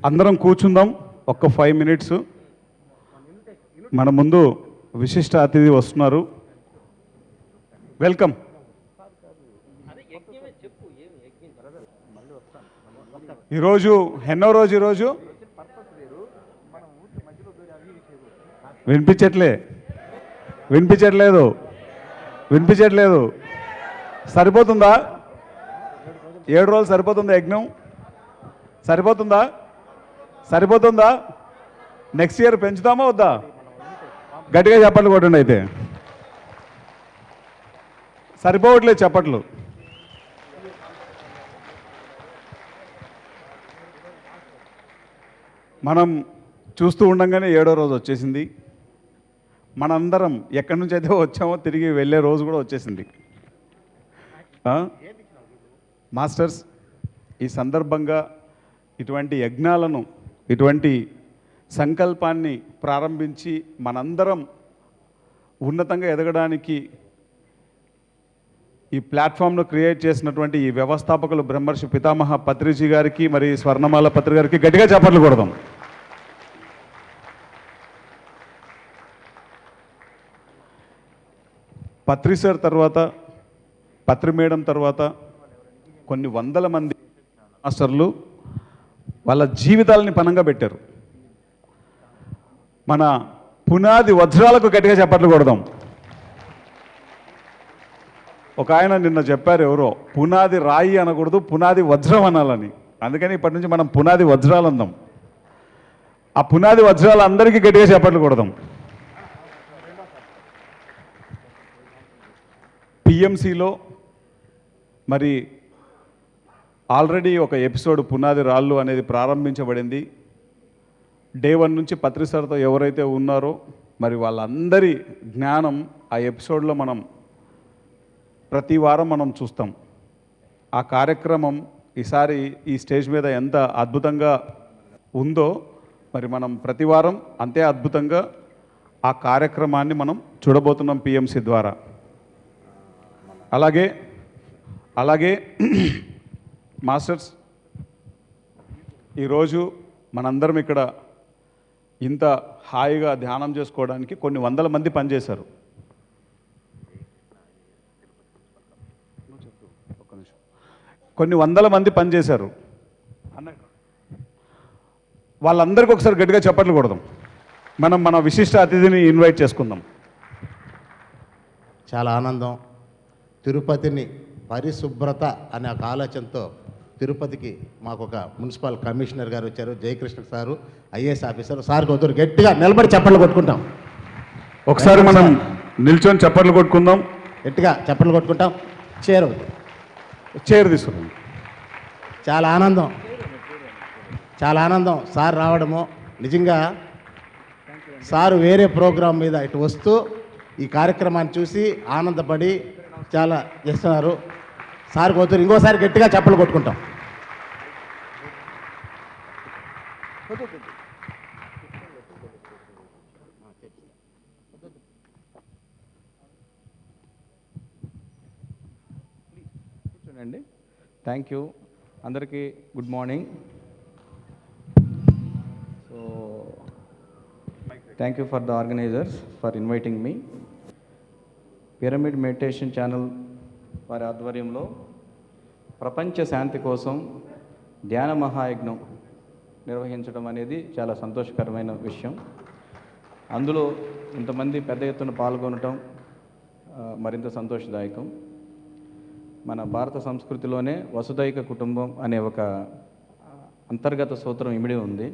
అందరం కూర్చుందాం ఒక్క 5 మినిట్స్. మన ముందు విశిష్ట అతిథి వస్తున్నారు. వెల్కమ్. ఈరోజు ఎన్నో రోజు? ఈరోజు వినిపించట్లేదు. సరిపోతుందా? 7 రోజులు సరిపోతుందా? యజ్ఞం సరిపోతుందా? నెక్స్ట్ ఇయర్ పెంచుదామా వద్దా? గట్టిగా చప్పట్లు కొట్టండి. అయితే సరిపోవట్లేదు చప్పట్లు. మనం చూస్తూ ఉండగానే 7వ రోజు వచ్చేసింది. మనందరం ఎక్కడి నుంచి అయితే వచ్చామో తిరిగి వెళ్ళే రోజు కూడా వచ్చేసింది. మాస్టర్స్, ఈ సందర్భంగా ఇటువంటి యజ్ఞాలను, ఇటువంటి సంకల్పాన్ని ప్రారంభించి మనందరం ఉన్నతంగా ఎదగడానికి ఈ ప్లాట్ఫామ్ను క్రియేట్ చేసినటువంటి ఈ వ్యవస్థాపకులు బ్రహ్మర్షి పితామహ పత్రిజీ గారికి, మరి స్వర్ణమాల పత్రి గారికి గట్టిగా చప్పట్లు కొడదాం. పత్రి సార్ తర్వాత, పత్రి మేడం తర్వాత కొన్ని వందల మంది మాస్టర్లు వాళ్ళ జీవితాలని పణంగా పెట్టారు. మన పునాది వజ్రాలకు గట్టిగా చప్పట్లు కొడదాం. ఒక ఆయన నిన్న చెప్పారు, ఎవరో పునాది రాయి అనకూడదు, పునాది వజ్రం అనాలని. అందుకని ఇప్పటి నుంచి మనం పునాది వజ్రాలు అందాం. ఆ పునాది వజ్రాలు అందరికీ గట్టిగా చప్పట్లు కొడదాం. పిఎంసిలో మరి ఆల్రెడీ ఒక ఎపిసోడ్ పునాది రాళ్ళు అనేది ప్రారంభించబడింది. డే 1 నుంచి పత్రి సార్తో ఎవరైతే ఉన్నారో మరి వాళ్ళందరి జ్ఞానం ఆ ఎపిసోడ్లో మనం ప్రతి వారం మనం చూస్తాం. ఆ కార్యక్రమం ఈసారి ఈ స్టేజ్ మీద ఎంత అద్భుతంగా ఉందో మరి మనం ప్రతి వారం అంతే అద్భుతంగా ఆ కార్యక్రమాన్ని మనం చూడబోతున్నాం పిఎంసి ద్వారా. అలాగే మాస్టర్స్, ఈరోజు మనందరం ఇక్కడ ఇంత హాయిగా ధ్యానం చేసుకోవడానికి కొన్ని వందల మంది పనిచేశారు. కొన్ని వందల మంది పనిచేశారు. వాళ్ళందరికీ ఒకసారి గట్టిగా చప్పట్లు కొడదాం. మనం మన విశిష్ట అతిథిని ఇన్వైట్ చేసుకుందాం. చాలా ఆనందం. తిరుపతిని పరిశుభ్రత అనే ఒక ఆలోచనతో తిరుపతికి మాకు ఒక మున్సిపల్ కమిషనర్ గారు వచ్చారు, Jayakrishna sir, IAS officer. Sir కొందరు గట్టిగా నిలబడి చప్పట్లు కొట్టుకుంటాం. ఒకసారి మనం నిల్చొని చప్పట్లు కొట్టుకుందాం. గట్టిగా చప్పట్లు కొట్టుకుంటాం. చైర్ తీసుకుందాం. చాలా ఆనందం సార్ రావడము. నిజంగా సారు వేరే ప్రోగ్రాం మీద ఇటు వస్తూ ఈ కార్యక్రమాన్ని చూసి ఆనందపడి చాలా చేస్తున్నారు. సార్ కూతురు ఇంకోసారి గట్టిగా చప్పలు కొట్టుకుంటాం. కూర్చోండి. థ్యాంక్ యూ అందరికీ. Good morning. So thank you for the organisers for inviting me. Pyramid meditation channel వారి ఆధ్వర్యంలో ప్రపంచ శాంతి కోసం ధ్యాన మహాయజ్ఞం నిర్వహించడం అనేది చాలా సంతోషకరమైన విషయం. అందులో ఇంతమంది పెద్ద ఎత్తున పాల్గొనటం మరింత సంతోషదాయకం. మన భారత సంస్కృతిలోనే వసుదైక కుటుంబం అనే ఒక అంతర్గత సూత్రం ఇమిడి ఉంది.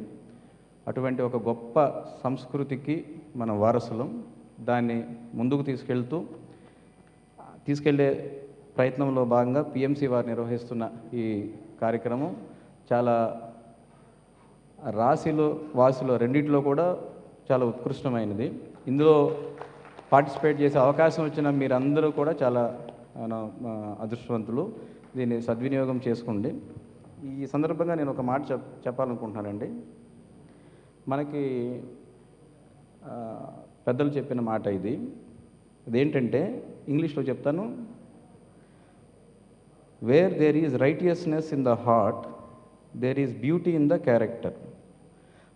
అటువంటి ఒక గొప్ప సంస్కృతికి మన వారసులం. దాన్ని ముందుకు తీసుకెళ్లే ప్రయత్నంలో భాగంగా పిఎంసి వారు నిర్వహిస్తున్న ఈ కార్యక్రమం చాలా వాసిలో రెండింటిలో కూడా చాలా ఉత్కృష్టమైనది. ఇందులో పార్టిసిపేట్ చేసే అవకాశం వచ్చిన మీరందరూ కూడా చాలా అదృష్టవంతులు. దీన్ని సద్వినియోగం చేసుకోండి. ఈ సందర్భంగా నేను ఒక మాట చెప్పాలనుకుంటున్నానండి. మనకి పెద్దలు చెప్పిన మాట ఇది. అదేంటంటే ఇంగ్లీష్లో చెప్తాను. Where there is righteousness in the heart there is beauty in the character.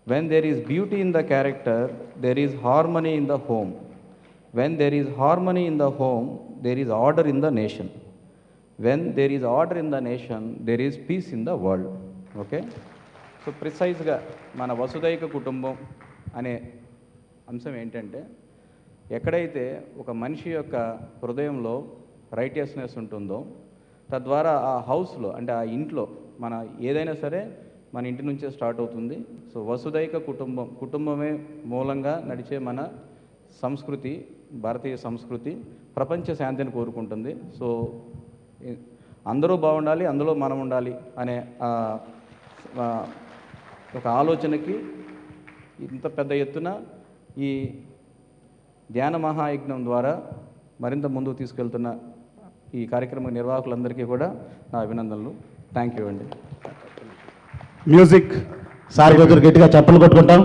When there is beauty in the character, there is harmony in the home. When there is harmony in the home, there is order in the nation. When there is order in the nation, there is peace in the world. Okay, so ప్రిసైజ్గా మన వసుదైక కుటుంబం అనే అంశం ఏంటంటే, ఎక్కడైతే ఒక మనిషి యొక్క హృదయంలో రైటియస్నెస్ ఉంటుందో, తద్వారా ఆ హౌస్లో అంటే ఆ ఇంట్లో మన ఏదైనా సరే మన ఇంటి నుంచే స్టార్ట్ అవుతుంది. సో వసుదైక కుటుంబమే మూలంగా నడిచే మన సంస్కృతి, భారతీయ సంస్కృతి ప్రపంచ శాంతిని కోరుకుంటుంది. సో అందరూ బాగుండాలి, అందులో మనం ఉండాలి అనే ఒక ఆలోచనకి ఇంత పెద్ద ఎత్తున ఈ ధ్యాన మహాయజ్ఞం ద్వారా మరింత ముందుకు తీసుకెళ్తున్న ఈ కార్యక్రమ నిర్వాహకులందరికీ కూడా నా అభినందనలు. థ్యాంక్ యూ అండి. మ్యూజిక్ సార్ కొద్దిగా గట్టిగా చప్పలు కొట్టుకుంటాం.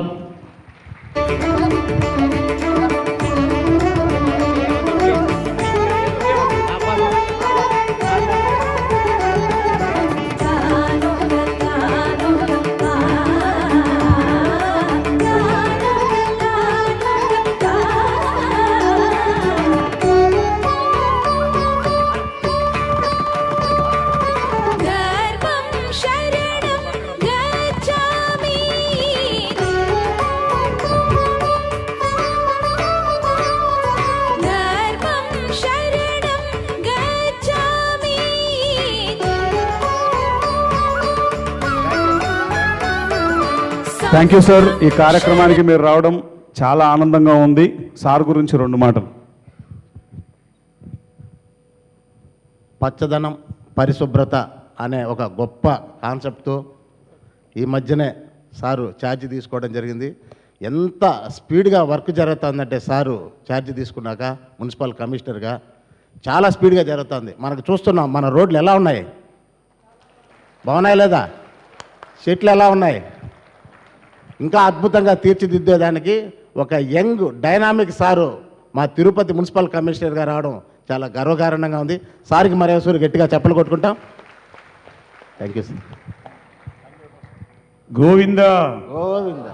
Thank you sir. ఈ కార్యక్రమానికి మీరు రావడం చాలా ఆనందంగా ఉంది. సార్ గురించి 2 మాటలు. పచ్చదనం, పరిశుభ్రత అనే ఒక గొప్ప కాన్సెప్ట్తో ఈ మధ్యనే సారు ఛార్జ్ తీసుకోవడం జరిగింది. ఎంత స్పీడ్గా వర్క్ జరుగుతుందంటే సారు ఛార్జ్ తీసుకున్నాక మున్సిపల్ కమిషనర్గా చాలా స్పీడ్గా జరుగుతుంది. మనకు చూస్తున్నాం మన రోడ్లు ఎలా ఉన్నాయి, బాగున్నాయి లేదా, చెట్లు ఎలా ఉన్నాయి, ఇంకా అద్భుతంగా తీర్చిదిద్దేదానికి ఒక యంగ్ డైనామిక్ సారు మా తిరుపతి మున్సిపల్ కమిషనర్గా రావడం చాలా గర్వకారణంగా ఉంది. సార్కి మరోసారి గట్టిగా చప్పలు కొట్టుకుంటాం. Thank you sir. Govinda Govinda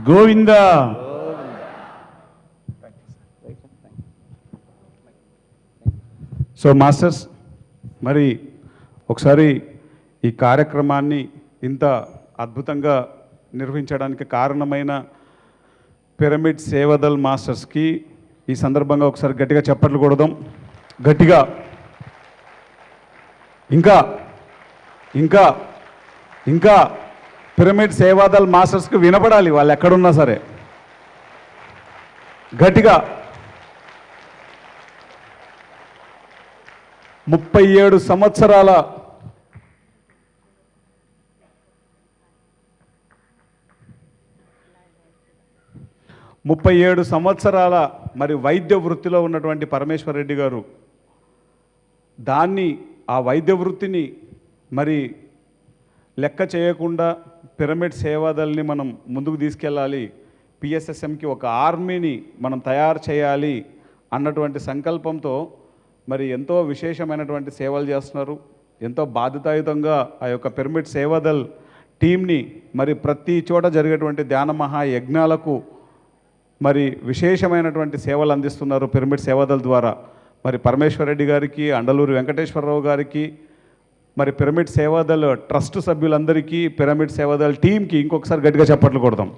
Govinda. So masters, మరి ఒకసారి ఈ కార్యక్రమాన్ని ఇంత అద్భుతంగా నిర్వహించడానికి కారణమైన పిరమిడ్ సేవదల్ మాస్టర్స్కి ఈ సందర్భంగా ఒకసారి గట్టిగా చప్పట్లు కొడదాం. గట్టిగా ఇంకా ఇంకా ఇంకా పిరమిడ్ సేవాదల్ మాస్టర్స్కి వినపడాలి, వాళ్ళు ఎక్కడున్నా సరే. గట్టిగా 37 సంవత్సరాల మరి వైద్య వృత్తిలో ఉన్నటువంటి పరమేశ్వర్ రెడ్డి గారు ఆ వైద్య వృత్తిని మరి లెక్క చేయకుండా పిరమిడ్ సేవాదల్ని మనం ముందుకు తీసుకెళ్ళాలి, పిఎస్ఎస్ఎంకి ఒక ఆర్మీని మనం తయారు చేయాలి అన్నటువంటి సంకల్పంతో మరి ఎంతో విశేషమైనటువంటి సేవలు చేస్తున్నారు. ఎంతో బాధ్యతాయుతంగా ఆ యొక్క పిరమిడ్ సేవాదల్ టీంని మరి ప్రతి చోట జరిగేటువంటి ధ్యాన మహాయజ్ఞాలకు మరి విశేషమైనటువంటి సేవలు అందిస్తున్నారు పిరమిడ్ సేవాదల్ ద్వారా. మరి పరమేశ్వర్ రెడ్డి గారికి, అండలూరు వెంకటేశ్వరరావు గారికి, మరి పిరమిడ్ సేవాదల్ ట్రస్ట్ సభ్యులందరికీ, పిరమిడ్ సేవాదల్ టీంకి ఇంకొకసారి గట్టిగా చప్పట్లు కొడదాం.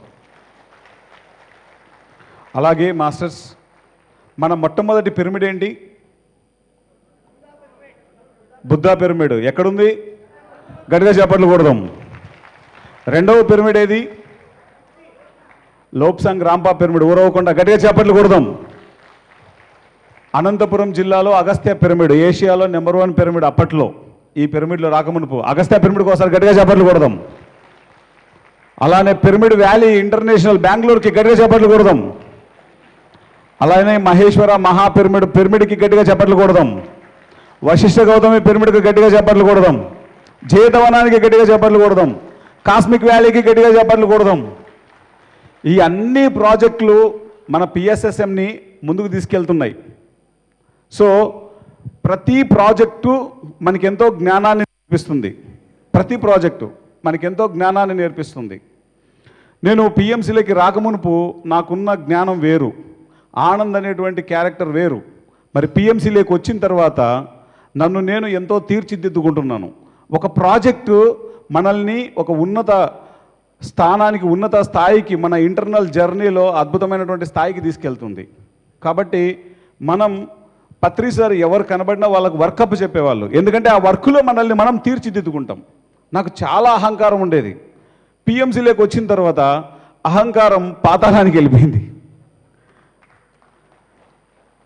అలాగే మాస్టర్స్, మన మొట్టమొదటి పిరమిడ్ ఏంటి? బుద్ధా పిరమిడ్. ఎక్కడుంది? గట్టిగా చప్పట్లు కొడదాం. రెండవ పిరమిడ్ ఏది? Lopsang Rampa pyramid. ఊరవకుండా గట్టిగా చప్పట్లు కొడదాం. అనంతపురం జిల్లాలో అగస్త్య పిరమిడ్, ఏషియాలో నెంబర్ 1 పిరమిడ్ అప్పట్లో. ఈ పిరమిడ్లో రాకమునుపు అగస్త్య పిరమిడ్కి ఒకసారి గట్టిగా చప్పట్లు కొడదాం. అలానే పిరమిడ్ వ్యాలీ ఇంటర్నేషనల్ బెంగళూరుకి గట్టిగా చప్పట్లు కొడదాం. అలానే మహేశ్వర మహా పిరమిడ్కి గట్టిగా చప్పట్లు కొడదాం. వశిష్ఠ గౌతమి పిరమిడ్కి గట్టిగా చప్పట్లు కొడదాం. జేతవనానికి గట్టిగా చప్పట్లు కొడదాం. కాస్మిక్ వ్యాలీకి గట్టిగా చప్పట్లు కొడదాం. ఈ అన్ని ప్రాజెక్టులు మన పిఎస్ఎస్ఎంని ముందుకు తీసుకెళ్తున్నాయి. సో ప్రతి ప్రాజెక్టు మనకెంతో జ్ఞానాన్ని ఇస్తుంది. ప్రతి ప్రాజెక్టు మనకెంతో జ్ఞానాన్ని నేర్పిస్తుంది. నేను పిఎంసీలోకి రాకమునుపు నాకున్న జ్ఞానం వేరు, ఆనంద్ అనేటువంటి క్యారెక్టర్ వేరు. మరి పిఎంసీలోకి వచ్చిన తర్వాత నన్ను నేను ఎంతో తీర్చిదిద్దుకుంటున్నాను. ఒక ప్రాజెక్టు మనల్ని ఒక ఉన్నత స్థానానికి, ఉన్నత స్థాయికి, మన ఇంటర్నల్ జర్నీలో అద్భుతమైనటువంటి స్థాయికి తీసుకెళ్తుంది. కాబట్టి మనం పత్రి సార్ ఎవరు కనబడినా వాళ్ళకు వర్కప్ చెప్పేవాళ్ళు. ఎందుకంటే ఆ వర్క్లో మనల్ని మనం తీర్చిదిద్దుకుంటాం. నాకు చాలా అహంకారం ఉండేది. పిఎంసీలోకి వచ్చిన తర్వాత అహంకారం పాతాళానికి వెళ్ళిపోయింది.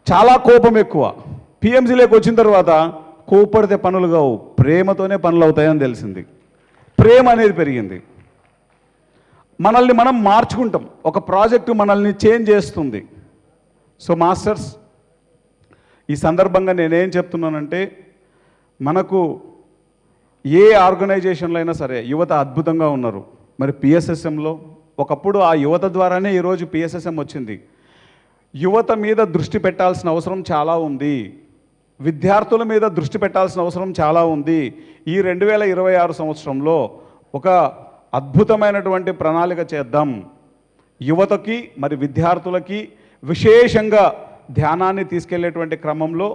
చాలా కోపం ఎక్కువ. పిఎంసీలోకి వచ్చిన తర్వాత కోపడితే పనులు కావు, ప్రేమతోనే పనులు అవుతాయని తెలిసింది. ప్రేమ అనేది పెరిగింది. మనల్ని మనం మార్చుకుంటాం. ఒక ప్రాజెక్టు మనల్ని చేంజ్ చేస్తుంది. సో మాస్టర్స్, ఈ సందర్భంగా నేనేం చెప్తున్నానంటే, మనకు ఏ ఆర్గనైజేషన్లో అయినా సరే యువత అద్భుతంగా ఉన్నారు. మరి పిఎస్ఎస్ఎంలో ఒకప్పుడు ఆ యువత ద్వారానే ఈరోజు పిఎస్ఎస్ఎం వచ్చింది. యువత మీద దృష్టి పెట్టాల్సిన అవసరం చాలా ఉంది. విద్యార్థుల మీద దృష్టి పెట్టాల్సిన అవసరం చాలా ఉంది. ఈ 2026 సంవత్సరంలో ఒక అద్భుతమైనటువంటి ప్రణాళిక చేద్దాం. యువతకి మరి విద్యార్థులకి విశేషంగా ధ్యానాన్ని తీసుకెళ్లేటువంటి క్రమంలో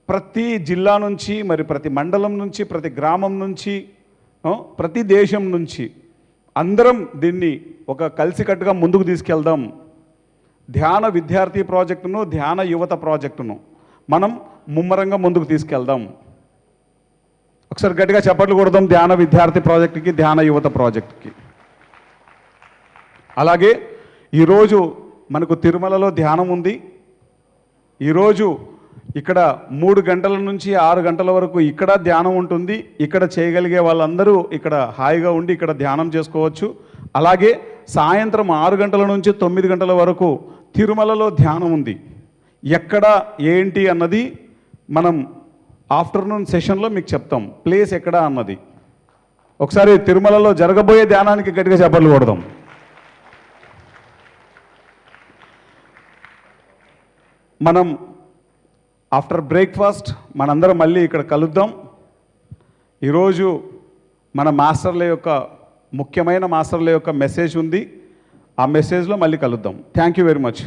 ప్రతి జిల్లా నుంచి, మరి ప్రతి మండలం నుంచి, ప్రతి గ్రామం నుంచి, ప్రతి దేశం నుంచి అందరం దీన్ని ఒక కలిసికట్టుగా ముందుకు తీసుకెళ్దాం. ధ్యాన విద్యార్థి ప్రాజెక్టును, ధ్యాన యువత ప్రాజెక్టును మనం ముమ్మరంగా ముందుకు తీసుకెళ్దాం. ఒకసారి గట్టిగా చప్పట్లు కొడదాం ధ్యాన విద్యార్థి ప్రాజెక్టుకి, ధ్యాన యువత ప్రాజెక్టుకి. అలాగే ఈరోజు మనకు తిరుమలలో ధ్యానం ఉంది. ఈరోజు ఇక్కడ 3 గంటల నుంచి 6 గంటల వరకు ఇక్కడ ధ్యానం ఉంటుంది. ఇక్కడ చేయగలిగే వాళ్ళందరూ ఇక్కడ హాయిగా ఉండి ఇక్కడ ధ్యానం చేసుకోవచ్చు. అలాగే సాయంత్రం 6 గంటల నుంచి 9 గంటల వరకు తిరుమలలో ధ్యానం ఉంది. ఎక్కడ ఏంటి అన్నది మనం ఆఫ్టర్నూన్ సెషన్లో మీకు చెప్తాం, ప్లేస్ ఎక్కడ అన్నది. ఒకసారి తిరుమలలో జరగబోయే ధ్యానానికి గట్టిగా చప్పట్లు కొడదాం. మనం ఆఫ్టర్ బ్రేక్ఫాస్ట్ మనందరం మళ్ళీ ఇక్కడ కలుద్దాం. ఈరోజు మన మాస్టర్ల యొక్క ముఖ్యమైన మాస్టర్ల యొక్క మెసేజ్ ఉంది. ఆ మెసేజ్లో మళ్ళీ కలుద్దాం. Thank you very much.